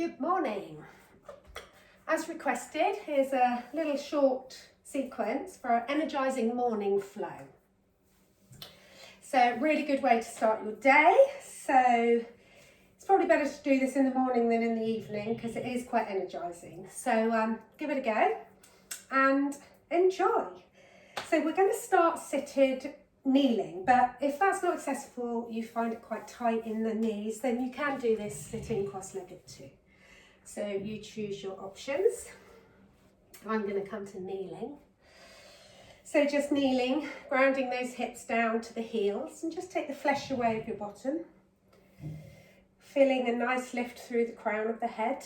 Good morning. As requested, here's a little short sequence for our energising morning flow. So really good way to start your day. So it's probably better to do this in the morning than in the evening because it is quite energising. So give it a go and enjoy. So we're going to start seated kneeling, but if that's not accessible, you find it quite tight in the knees, then you can do this sitting cross-legged too. So you choose your options. I'm going to come to kneeling. So just kneeling, grounding those hips down to the heels, and just take the flesh away of your bottom. Feeling a nice lift through the crown of the head.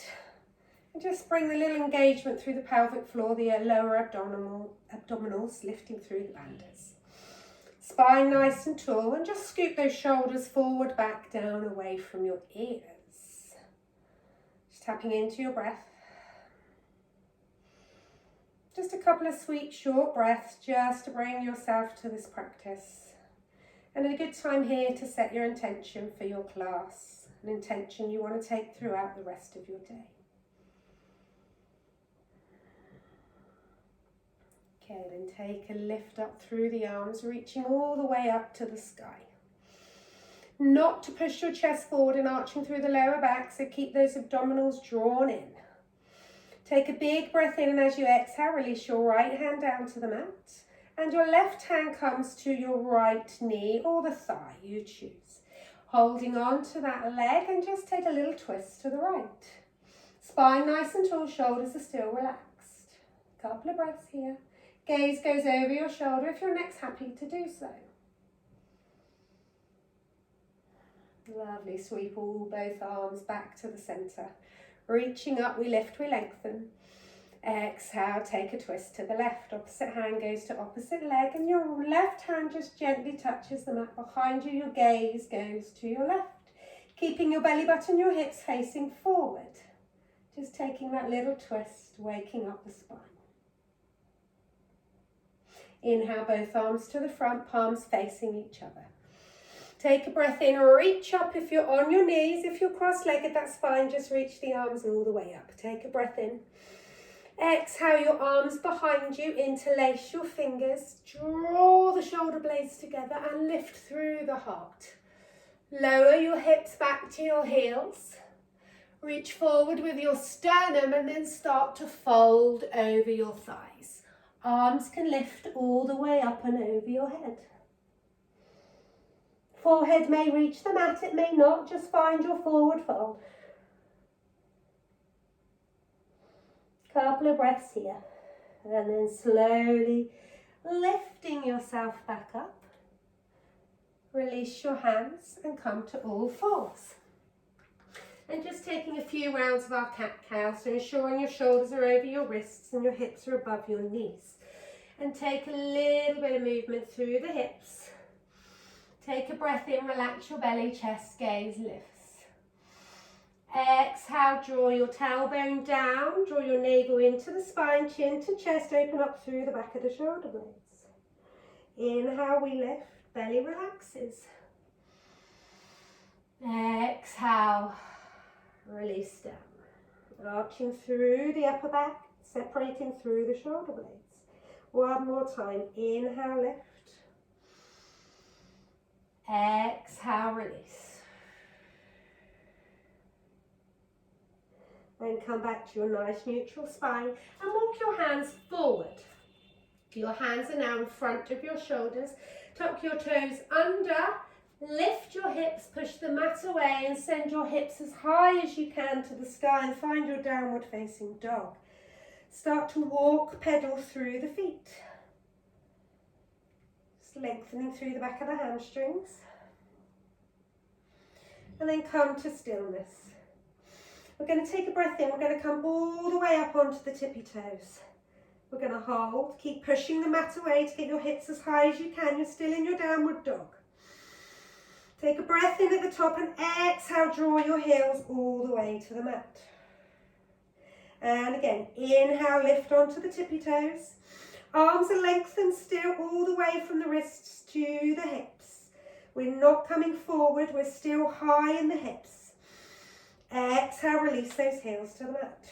And just bring the little engagement through the pelvic floor, the lower abdominals lifting through the banders. Spine nice and tall, and just scoop those shoulders forward, back, down, away from your ears. Just tapping into your breath. Just a couple of sweet short breaths just to bring yourself to this practice. And a good time here to set your intention for your class, an intention you want to take throughout the rest of your day. Okay, then take a lift up through the arms, reaching all the way up to the sky. Not to push your chest forward and arching through the lower back, so keep those abdominals drawn in. Take a big breath in, and as you exhale, release your right hand down to the mat. And your left hand comes to your right knee or the thigh, you choose. Holding on to that leg and just take a little twist to the right. Spine nice and tall, shoulders are still relaxed. Couple of breaths here. Gaze goes over your shoulder if your neck's happy to do so. Lovely, sweep both arms back to the centre. Reaching up, we lift, we lengthen. Exhale, take a twist to the left. Opposite hand goes to opposite leg, and your left hand just gently touches the mat behind you. Your gaze goes to your left. Keeping your belly button, your hips facing forward. Just taking that little twist, waking up the spine. Inhale, both arms to the front, palms facing each other. Take a breath in, reach up if you're on your knees. If you're cross-legged, that's fine. Just reach the arms all the way up. Take a breath in. Exhale, your arms behind you. Interlace your fingers. Draw the shoulder blades together and lift through the heart. Lower your hips back to your heels. Reach forward with your sternum and then start to fold over your thighs. Arms can lift all the way up and over your head. Forehead may reach the mat, it may not. Just find your forward fold. Couple of breaths here. And then slowly lifting yourself back up. Release your hands and come to all fours. And just taking a few rounds of our cat-cow, so ensuring your shoulders are over your wrists and your hips are above your knees. And take a little bit of movement through the hips. Take a breath in, relax your belly, chest, gaze lifts. Exhale, draw your tailbone down, draw your navel into the spine, chin to chest, open up through the back of the shoulder blades. Inhale, we lift, belly relaxes. Exhale, release down. Arching through the upper back, separating through the shoulder blades. One more time, inhale, lift. Exhale, release. Then come back to your nice neutral spine and walk your hands forward. Your hands are now in front of your shoulders. Tuck your toes under, lift your hips, push the mat away and send your hips as high as you can to the sky and find your downward facing dog. Start to walk, pedal through the feet. Just lengthening through the back of the hamstrings. And then come to stillness. We're going to take a breath in. We're going to come all the way up onto the tippy toes. We're going to hold. Keep pushing the mat away to get your hips as high as you can. You're still in your downward dog. Take a breath in at the top and exhale. Draw your heels all the way to the mat. And again, inhale, lift onto the tippy toes. Arms are lengthened still all the way from the wrists to the hips. We're not coming forward, we're still high in the hips. Exhale, release those heels to the mat.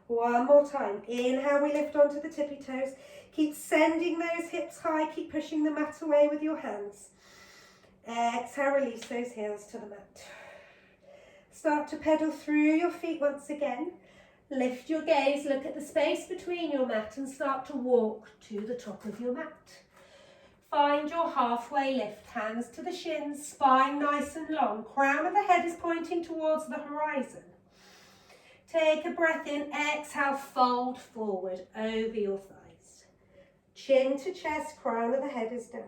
One more time. Inhale, we lift onto the tippy toes. Keep sending those hips high. Keep pushing the mat away with your hands. Exhale, release those heels to the mat. Start to pedal through your feet once again. Lift your gaze, look at the space between your mat and start to walk to the top of your mat. Find your halfway lift, hands to the shins, spine nice and long. Crown of the head is pointing towards the horizon. Take a breath in, exhale, fold forward over your thighs. Chin to chest, crown of the head is down.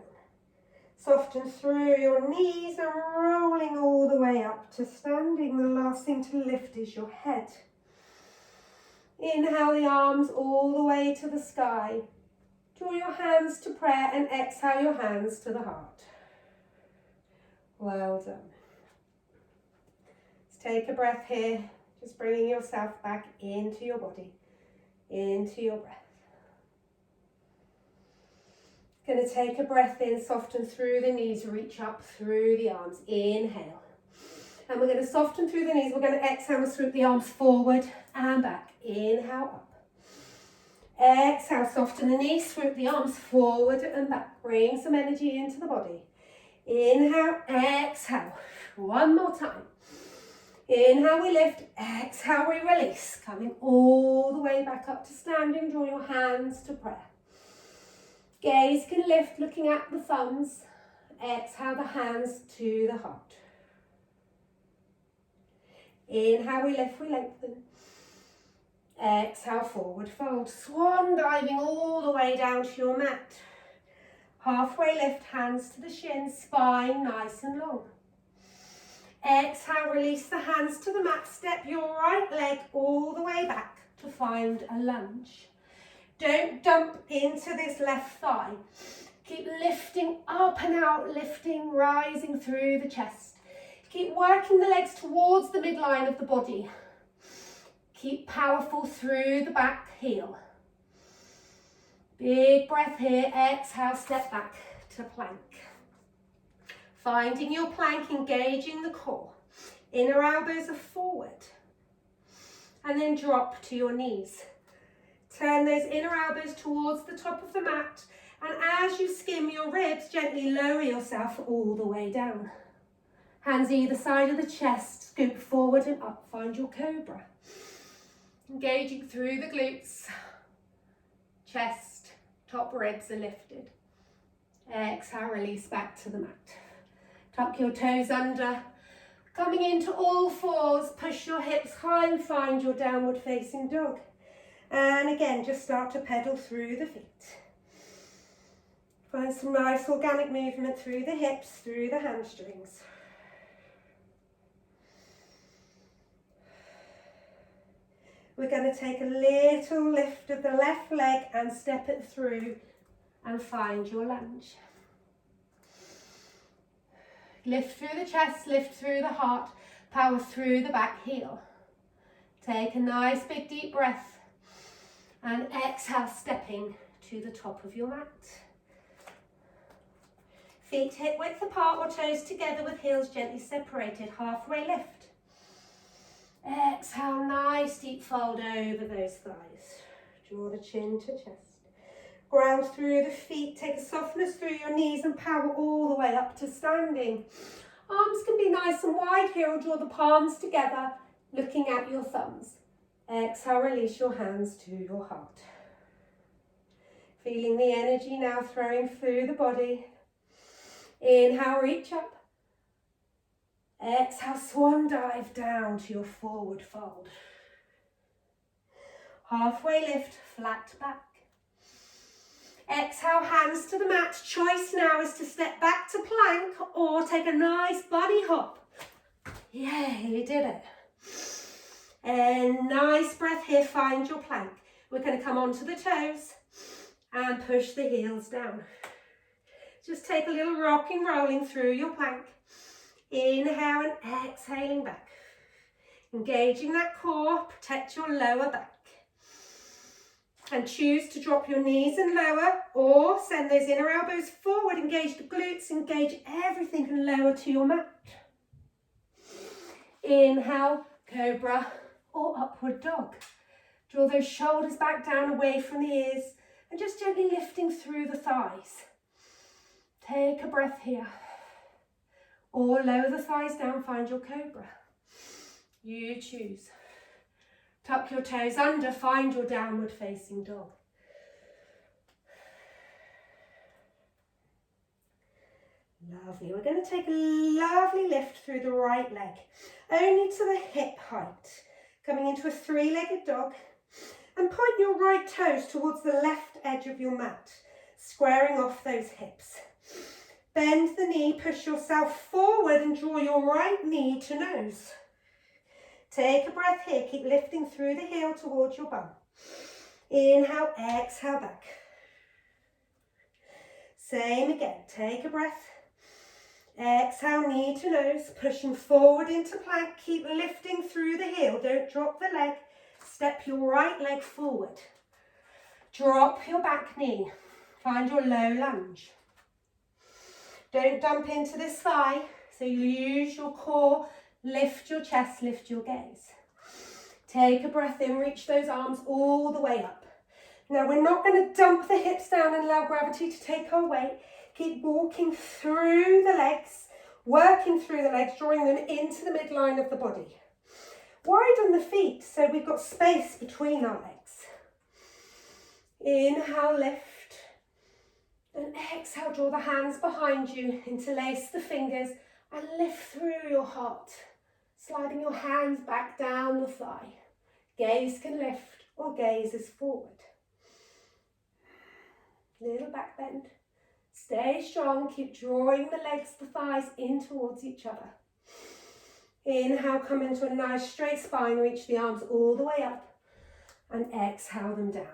Soften through your knees and rolling all the way up to standing. The last thing to lift is your head. Inhale the arms all the way to the sky. Draw your hands to prayer and exhale your hands to the heart. Well done. Let's take a breath here. Just bringing yourself back into your body, into your breath. Going to take a breath in, soften through the knees, reach up through the arms. Inhale. And we're going to soften through the knees. We're going to exhale and swoop the arms forward and back. Inhale up. Exhale, soften the knees, swoop the arms forward and back. Bring some energy into the body. Inhale, exhale. One more time. Inhale, we lift. Exhale, we release. Coming all the way back up to standing. Draw your hands to prayer. Gaze can lift, looking at the thumbs. Exhale, the hands to the heart. Inhale, we lift, we lengthen. Exhale, forward fold. Swan diving all the way down to your mat. Halfway lift, hands to the shins, spine nice and long. Exhale, release the hands to the mat. Step your right leg all the way back to find a lunge. Don't dump into this left thigh. Keep lifting up and out, lifting, rising through the chest. Keep working the legs towards the midline of the body. Keep powerful through the back heel. Big breath here. Exhale, step back to plank. Finding your plank, engaging the core. Inner elbows are forward. And then drop to your knees. Turn those inner elbows towards the top of the mat. And as you skim your ribs, gently lower yourself all the way down. Hands either side of the chest, scoop forward and up. Find your cobra. Engaging through the glutes. Chest, top ribs are lifted. Exhale, release back to the mat. Tuck your toes under. Coming into all fours, push your hips high and find your downward facing dog. And again, just start to pedal through the feet. Find some nice organic movement through the hips, through the hamstrings. We're going to take a little lift of the left leg and step it through and find your lunge. Lift through the chest, lift through the heart, power through the back heel. Take a nice big deep breath and exhale, stepping to the top of your mat. Feet hip width apart or toes together with heels gently separated, halfway lift. Exhale, nice deep fold over those thighs. Draw the chin to chest. Ground through the feet, take a softness through your knees and power all the way up to standing. Arms can be nice and wide here, or draw the palms together, looking at your thumbs. Exhale, release your hands to your heart. Feeling the energy now throwing through the body. Inhale, reach up. Exhale, swan dive down to your forward fold. Halfway lift, flat back. Exhale, hands to the mat. Choice now is to step back to plank or take a nice bunny hop. Yeah, you did it. And nice breath here, find your plank. We're going to come onto the toes and push the heels down. Just take a little rocking, rolling through your plank. Inhale and exhaling back. Engaging that core, protect your lower back. And choose to drop your knees and lower, or send those inner elbows forward, engage the glutes, engage everything and lower to your mat. Inhale, cobra or upward dog. Draw those shoulders back down away from the ears and just gently lifting through the thighs. Take a breath here. Or lower the thighs down, find your cobra. You choose. Tuck your toes under, find your downward facing dog. Lovely. We're going to take a lovely lift through the right leg, only to the hip height. Coming into a three-legged dog, and point your right toes towards the left edge of your mat, squaring off those hips. Bend the knee, push yourself forward and draw your right knee to nose. Take a breath here, keep lifting through the heel towards your bum. Inhale, exhale back. Same again, take a breath. Exhale, knee to nose, pushing forward into plank, keep lifting through the heel, don't drop the leg, step your right leg forward. Drop your back knee, find your low lunge. Don't dump into this thigh, so you use your core, lift your chest, lift your gaze. Take a breath in, reach those arms all the way up. Now we're not going to dump the hips down and allow gravity to take our weight. Keep walking through the legs, working through the legs, drawing them into the midline of the body. Widen the feet so we've got space between our legs. Inhale, lift. And exhale, draw the hands behind you, interlace the fingers and lift through your heart. Sliding your hands back down the thigh. Gaze can lift or gaze is forward. Little back bend. Stay strong, keep drawing the legs, the thighs in towards each other. Inhale, come into a nice straight spine, reach the arms all the way up and exhale them down.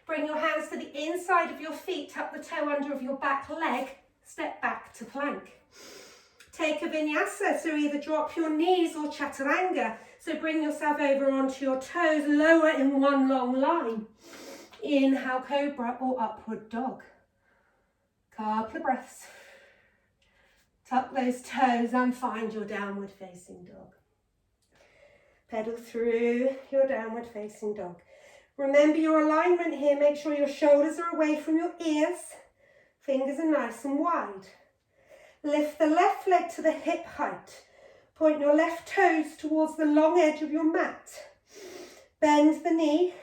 Bring your hands to the inside of your feet, tuck the toe under of your back leg, step back to plank. Take a vinyasa, so either drop your knees or chaturanga, so bring yourself over onto your toes, lower in one long line. Inhale, cobra or upward dog. Couple of breaths. Tuck those toes and find your downward facing dog. Pedal through your downward facing dog. Remember your alignment here. Make sure your shoulders are away from your ears. Fingers are nice and wide. Lift the left leg to the hip height. Point your left toes towards the long edge of your mat. Bend the knee.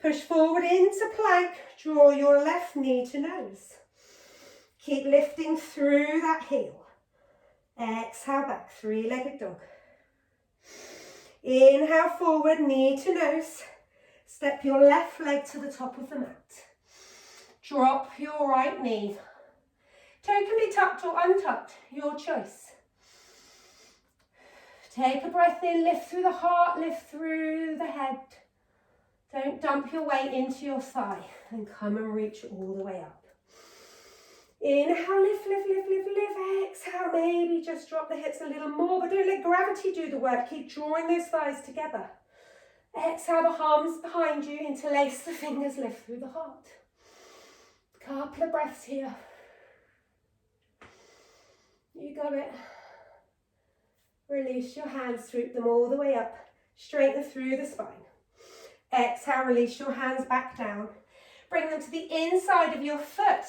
Push forward into plank. Draw your left knee to nose. Keep lifting through that heel. Exhale back, three-legged dog. Inhale forward, knee to nose. Step your left leg to the top of the mat. Drop your right knee. Toe can be tucked or untucked, your choice. Take a breath in, lift through the heart, lift through the head. Don't dump your weight into your thigh and come and reach all the way up. Inhale, lift, lift, lift, lift, lift. Exhale, maybe just drop the hips a little more, but don't let gravity do the work. Keep drawing those thighs together. Exhale, the arms behind you, interlace the fingers, lift through the heart. Couple of breaths here. You got it. Release your hands, swoop them all the way up, straighten through the spine. Exhale, release your hands back down. Bring them to the inside of your foot.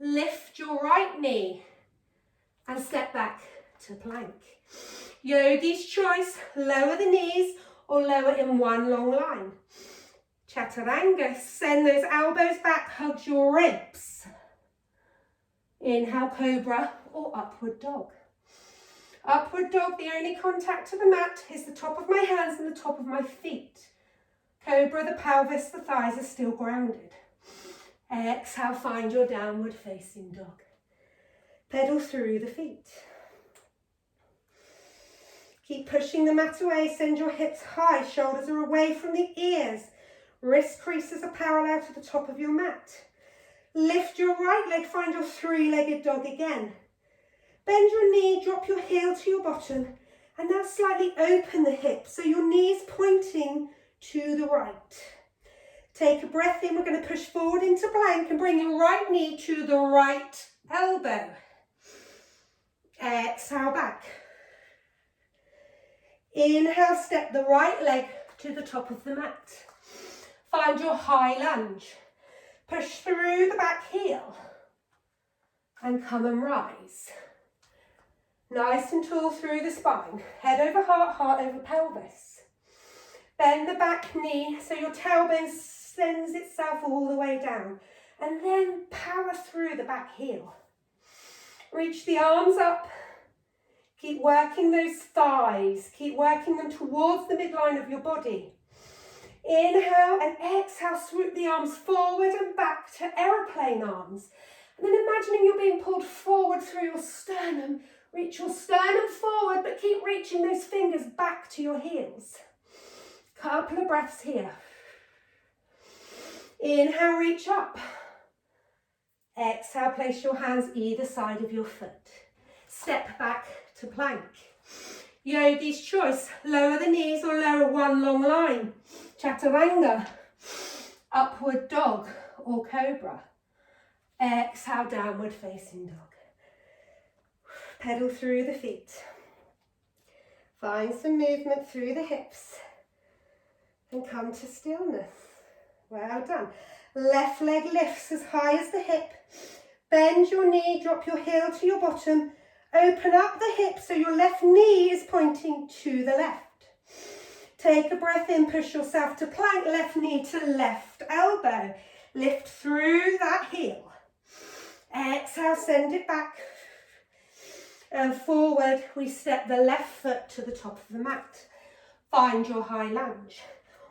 Lift your right knee and step back to plank. Yogi's choice, lower the knees or lower in one long line. Chaturanga, send those elbows back, hug your ribs. Inhale, cobra or upward dog. Upward dog, the only contact to the mat is the top of my hands and the top of my feet. Cobra, the pelvis, the thighs are still grounded. Exhale, find your downward facing dog. Pedal through the feet. Keep pushing the mat away, send your hips high, shoulders are away from the ears. Wrist creases are parallel to the top of your mat. Lift your right leg, find your three-legged dog again. Bend your knee, drop your heel to your bottom, and now slightly open the hips, so your knees pointing to the right. Take a breath in, we're going to push forward into plank and bring your right knee to the right elbow. Exhale back. Inhale, step the right leg to the top of the mat. Find your high lunge. Push through the back heel and come and rise. Nice and tall through the spine. Head over heart, heart over pelvis. Bend the back knee so your tailbone sends itself all the way down. And then power through the back heel. Reach the arms up. Keep working those thighs. Keep working them towards the midline of your body. Inhale and exhale, swoop the arms forward and back to aeroplane arms. And then imagining you're being pulled forward through your sternum. Reach your sternum forward, but keep reaching those fingers back to your heels. Couple of breaths here. Inhale, reach up. Exhale, place your hands either side of your foot. Step back to plank. Yogi's choice, lower the knees or lower one long line. Chaturanga, upward dog or cobra. Exhale, downward facing dog. Pedal through the feet. Find some movement through the hips and come to stillness. Well done. Left leg lifts as high as the hip. Bend your knee, drop your heel to your bottom. Open up the hip so your left knee is pointing to the left. Take a breath in, push yourself to plank, left knee to left elbow. Lift through that heel. Exhale, send it back. And forward, we step the left foot to the top of the mat. Find your high lunge.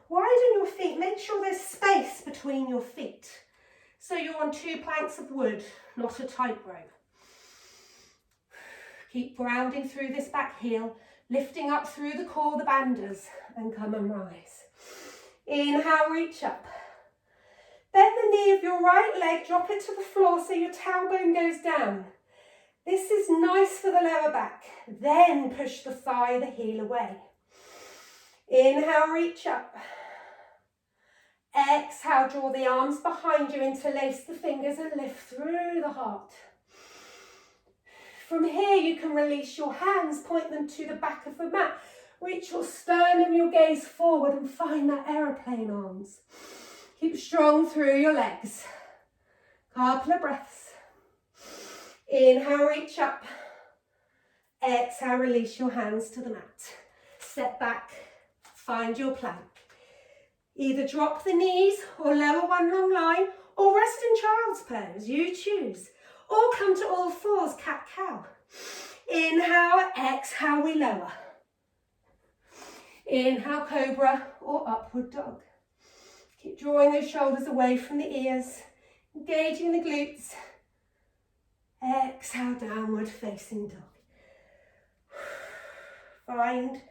Widen your feet, make sure there's space between your feet. So you're on 2 planks of wood, not a tightrope. Keep grounding through this back heel, lifting up through the core, the bandhas, and come and rise. Inhale, reach up. Bend the knee of your right leg, drop it to the floor so your tailbone goes down. This is nice for the lower back. Then push the thigh, the heel away. Inhale, reach up. Exhale, draw the arms behind you, interlace the fingers and lift through the heart. From here, you can release your hands, point them to the back of the mat. Reach your sternum, your gaze forward and find that aeroplane arms. Keep strong through your legs. Couple of breaths. Inhale, reach up. Exhale, release your hands to the mat. Step back, find your plank. Either drop the knees or lower one long line or rest in child's pose, you choose. Or come to all fours, cat-cow. Inhale, exhale, we lower. Inhale, cobra or upward dog. Keep drawing those shoulders away from the ears, engaging the glutes. Exhale, downward facing dog. Find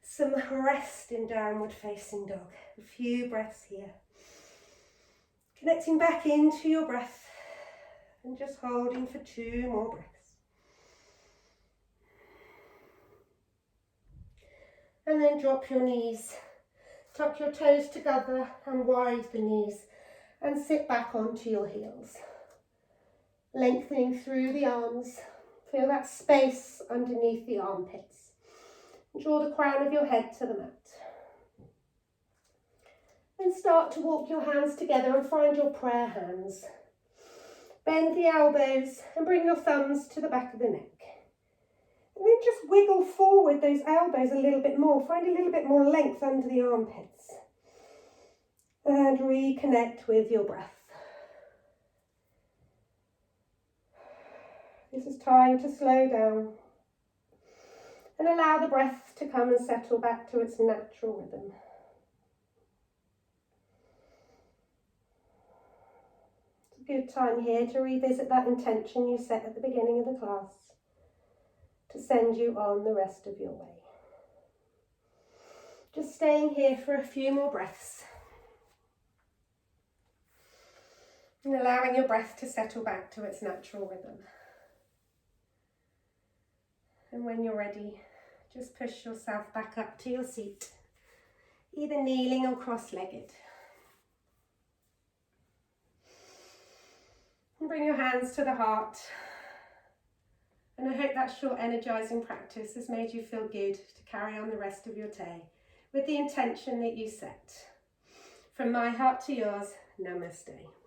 some rest in downward facing dog. A few breaths here. Connecting back into your breath and just holding for 2 more breaths. And then drop your knees. Tuck your toes together and wide the knees and sit back onto your heels. Lengthening through the arms. Feel that space underneath the armpits. Draw the crown of your head to the mat. Then start to walk your hands together and find your prayer hands. Bend the elbows and bring your thumbs to the back of the neck. And then just wiggle forward those elbows a little bit more. Find a little bit more length under the armpits. And reconnect with your breath. This is time to slow down and allow the breath to come and settle back to its natural rhythm. It's a good time here to revisit that intention you set at the beginning of the class to send you on the rest of your way. Just staying here for a few more breaths and allowing your breath to settle back to its natural rhythm. And when you're ready, just push yourself back up to your seat, either kneeling or cross-legged. And bring your hands to the heart. And I hope that short energizing practice has made you feel good to carry on the rest of your day with the intention that you set. From my heart to yours, namaste.